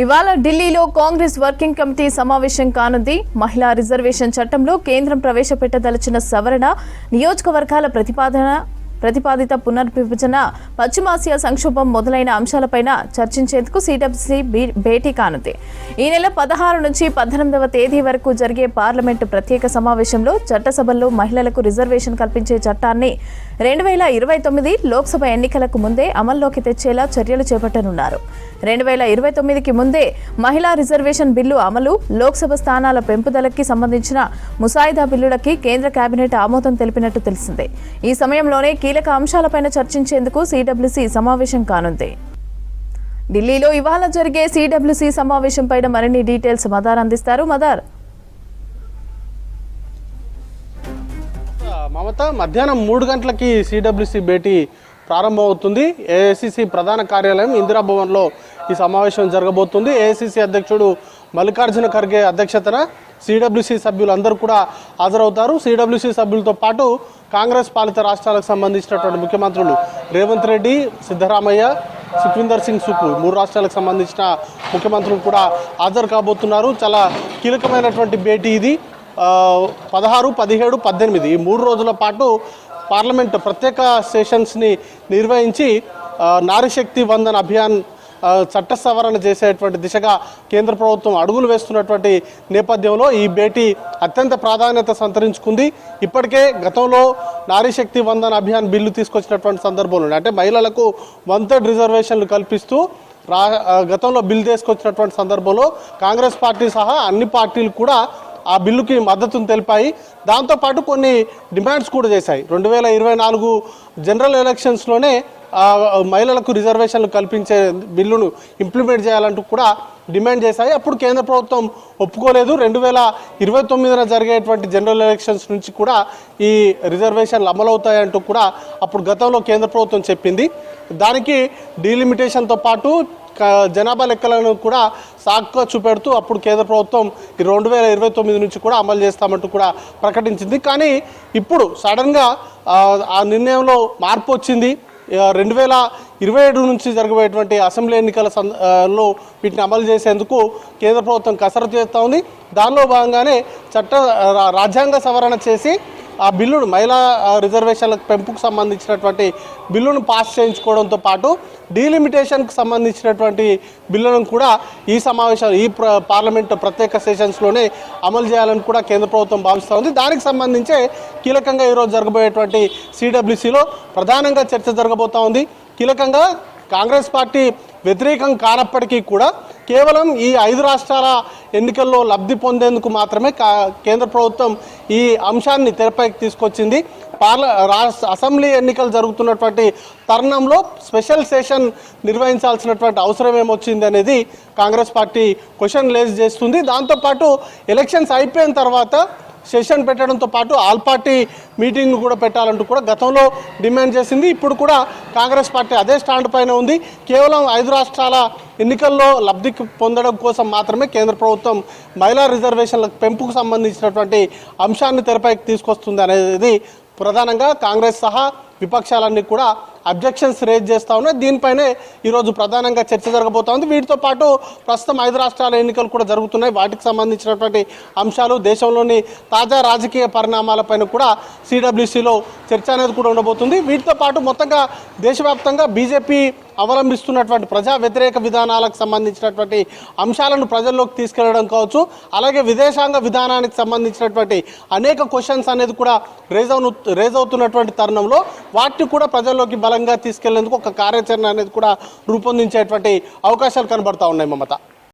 ఇవాళ ఢిల్లీలో Congress working committee సమావేశం కానుంది. మహిళా రిజర్వేషన్ చట్టంలో కేంద్రం ప్రవేశపెట్టదలిచిన సవరణ, నియోజకవర్గాల ప్రతిపాదిత పునర్విభజన, పశ్చిమాసియా సంక్షోభం మొదలైన అంశాలపైన చర్చించేందుకు సిడబ్ల్యూసీ భేటీ కానుంది. ఈ నెల 16 నుంచి 18వ తేదీ వరకు జరిగే పార్లమెంటు ప్రత్యేక సమావేశంలో చట్టసభల్లో మహిళలకు రిజర్వేషన్ కల్పించే చట్టాన్ని 2029 లోక్సభ ఎన్నికలకు ముందే అమల్లోకి తెచ్చేలా చర్యలు చేపట్టనున్నారు. 2029కి ముందే మహిళా రిజర్వేషన్ బిల్లు అమలు, లోక్సభ స్థానాల పెంపుదలకి సంబంధించిన ముసాయిదా బిల్లులకి కేంద్ర కేబినెట్ ఆమోదం తెలిపినట్టు తెలిసిందే. ఈ సమయంలోనే కీలక అంశాలపైన చర్చించేందుకు సిడబ్ల్యూసీ సమావేశం కానుంది. ఢిల్లీలో ఇవాళ జరిగే సిడబ్ల్యూసీ సమావేశంపైన మరిన్ని డీటెయిల్స్ మదార్ అందిస్తారు. మదార్, మమత, మధ్యాహ్నం 3 గంటలకి సిడబ్ల్యూసీ భేటీ ప్రారంభమవుతుంది. ఏఐసిసి ప్రధాన కార్యాలయం ఇందిరాభవన్లో ఈ సమావేశం జరగబోతుంది. ఏఐసిసి అధ్యక్షుడు మల్లికార్జున ఖర్గే అధ్యక్షతన సిడబ్ల్యూసీ సభ్యులందరూ కూడా హాజరవుతారు. సిడబ్ల్యూసీ సభ్యులతో పాటు కాంగ్రెస్ పాలిత రాష్ట్రాలకు సంబంధించినటువంటి ముఖ్యమంత్రులు రేవంత్ రెడ్డి, సిద్ధరామయ్య, సుఖ్వీందర్ సింగ్ సుఖు 3 రాష్ట్రాలకు సంబంధించిన ముఖ్యమంత్రులు కూడా హాజరు కాబోతున్నారు. చాలా కీలకమైనటువంటి భేటీ ఇది. 16, 17, 18 ఈ 3 రోజుల పాటు పార్లమెంటు ప్రత్యేక సెషన్స్ని నిర్వహించి నారీశక్తి వందన్ అభియాన్ చట్ట సవరణ చేసేటువంటి దిశగా కేంద్ర ప్రభుత్వం అడుగులు వేస్తున్నటువంటి నేపథ్యంలో ఈ భేటీ అత్యంత ప్రాధాన్యత సంతరించుకుంది. ఇప్పటికే గతంలో నారీశక్తి వందన్ అభియాన్ బిల్లు తీసుకొచ్చినటువంటి సందర్భంలో, అంటే మహిళలకు 1/3 రిజర్వేషన్లు కల్పిస్తూ గతంలో బిల్లు తీసుకొచ్చినటువంటి సందర్భంలో కాంగ్రెస్ పార్టీ సహా అన్ని పార్టీలు కూడా ఆ బిల్లుకి మద్దతును తెలిపాయి. దాంతోపాటు కొన్ని డిమాండ్స్ కూడా చేశాయి. 2024 జనరల్ ఎలక్షన్స్లోనే మహిళలకు రిజర్వేషన్లు కల్పించే బిల్లును ఇంప్లిమెంట్ చేయాలంటూ కూడా డిమాండ్ చేశాయి. అప్పుడు కేంద్ర ప్రభుత్వం ఒప్పుకోలేదు. 2029 జరిగేటువంటి జనరల్ ఎలక్షన్స్ నుంచి కూడా ఈ రిజర్వేషన్లు అమలవుతాయంటూ కూడా అప్పుడు గతంలో కేంద్ర ప్రభుత్వం చెప్పింది. దానికి డీలిమిటేషన్తో పాటు జనాభా లెక్కలను కూడా సాకుగా చూపెడుతూ అప్పుడు కేంద్ర ప్రభుత్వం 2029 నుంచి కూడా అమలు చేస్తామంటూ కూడా ప్రకటించింది. కానీ ఇప్పుడు సడన్గా ఆ నిర్ణయంలో మార్పు వచ్చింది. 2027 నుంచి జరగబోయేటువంటి అసెంబ్లీ ఎన్నికల లో వీటిని అమలు చేసేందుకు కేంద్ర ప్రభుత్వం కసరత్తు చేస్తూ ఉంది. దానిలో భాగంగానే రాజ్యాంగ సవరణ చేసి ఆ బిల్లును, మహిళా రిజర్వేషన్ల పెంపుకు సంబంధించినటువంటి బిల్లును పాస్ చేయించుకోవడంతో పాటు డీలిమిటేషన్కి సంబంధించినటువంటి బిల్లులను కూడా ఈ పార్లమెంటు ప్రత్యేక సెషన్స్లోనే అమలు చేయాలని కూడా కేంద్ర ప్రభుత్వం భావిస్తూ ఉంది. దానికి సంబంధించే కీలకంగా ఈరోజు జరగబోయేటువంటి సిడబ్ల్యూసీలో ప్రధానంగా చర్చ జరగబోతూ ఉంది. కీలకంగా కాంగ్రెస్ పార్టీ వ్యతిరేకం కానప్పటికీ కూడా కేవలం ఈ 5 రాష్ట్రాల ఎన్నికల్లో లబ్ధి పొందేందుకు మాత్రమే కేంద్ర ప్రభుత్వం ఈ అంశాన్ని తెరపైకి తీసుకొచ్చింది. అసెంబ్లీ ఎన్నికలు జరుగుతున్నటువంటి తరుణంలో స్పెషల్ సెషన్ నిర్వహించాల్సినటువంటి అవసరం ఏమొచ్చింది అనేది కాంగ్రెస్ పార్టీ క్వశ్చన్ రేజ్ చేస్తుంది. దాంతోపాటు ఎలక్షన్స్ అయిపోయిన తర్వాత సెషన్ పెట్టడంతో పాటు ఆల్ పార్టీ మీటింగ్ కూడా పెట్టాలంటూ కూడా గతంలో డిమాండ్ చేసింది. ఇప్పుడు కూడా కాంగ్రెస్ పార్టీ అదే స్టాండ్ పైన ఉంది. కేవలం 5 రాష్ట్రాల ఎన్నికల్లో లబ్ధి పొందడం కోసం మాత్రమే కేంద్ర ప్రభుత్వం మహిళా రిజర్వేషన్ల పెంపుకు సంబంధించినటువంటి అంశాన్ని తెరపైకి తీసుకొస్తుంది అనేది ప్రధానంగా కాంగ్రెస్ సహా విపక్షాలన్నీ కూడా అబ్జెక్షన్స్ రేజ్ చేస్తూ ఉన్నాయి. దీనిపైనే ఈరోజు ప్రధానంగా చర్చ జరగబోతూ ఉంది. వీటితో పాటు ప్రస్తుతం 5 రాష్ట్రాల ఎన్నికలు కూడా జరుగుతున్నాయి. వాటికి సంబంధించినటువంటి అంశాలు, దేశంలోని తాజా రాజకీయ పరిణామాలపైన కూడా సిడబ్ల్యూసీలో చర్చ అనేది కూడా ఉండబోతుంది. వీటితో పాటు మొత్తంగా దేశవ్యాప్తంగా బీజేపీ అవలంబిస్తున్నటువంటి ప్రజా వ్యతిరేక విధానాలకు సంబంధించినటువంటి అంశాలను ప్రజల్లోకి తీసుకెళ్లడం కావచ్చు, అలాగే విదేశాంగ విధానానికి సంబంధించినటువంటి అనేక క్వశ్చన్స్ అనేది కూడా రేజ్ అవుతున్నటువంటి తరుణంలో వాటిని కూడా ప్రజల్లోకి బలంగా తీసుకెళ్లేందుకు ఒక కార్యాచరణ అనేది కూడా రూపొందించేటువంటి అవకాశాలు కనబడతా ఉన్నాయి. మమత.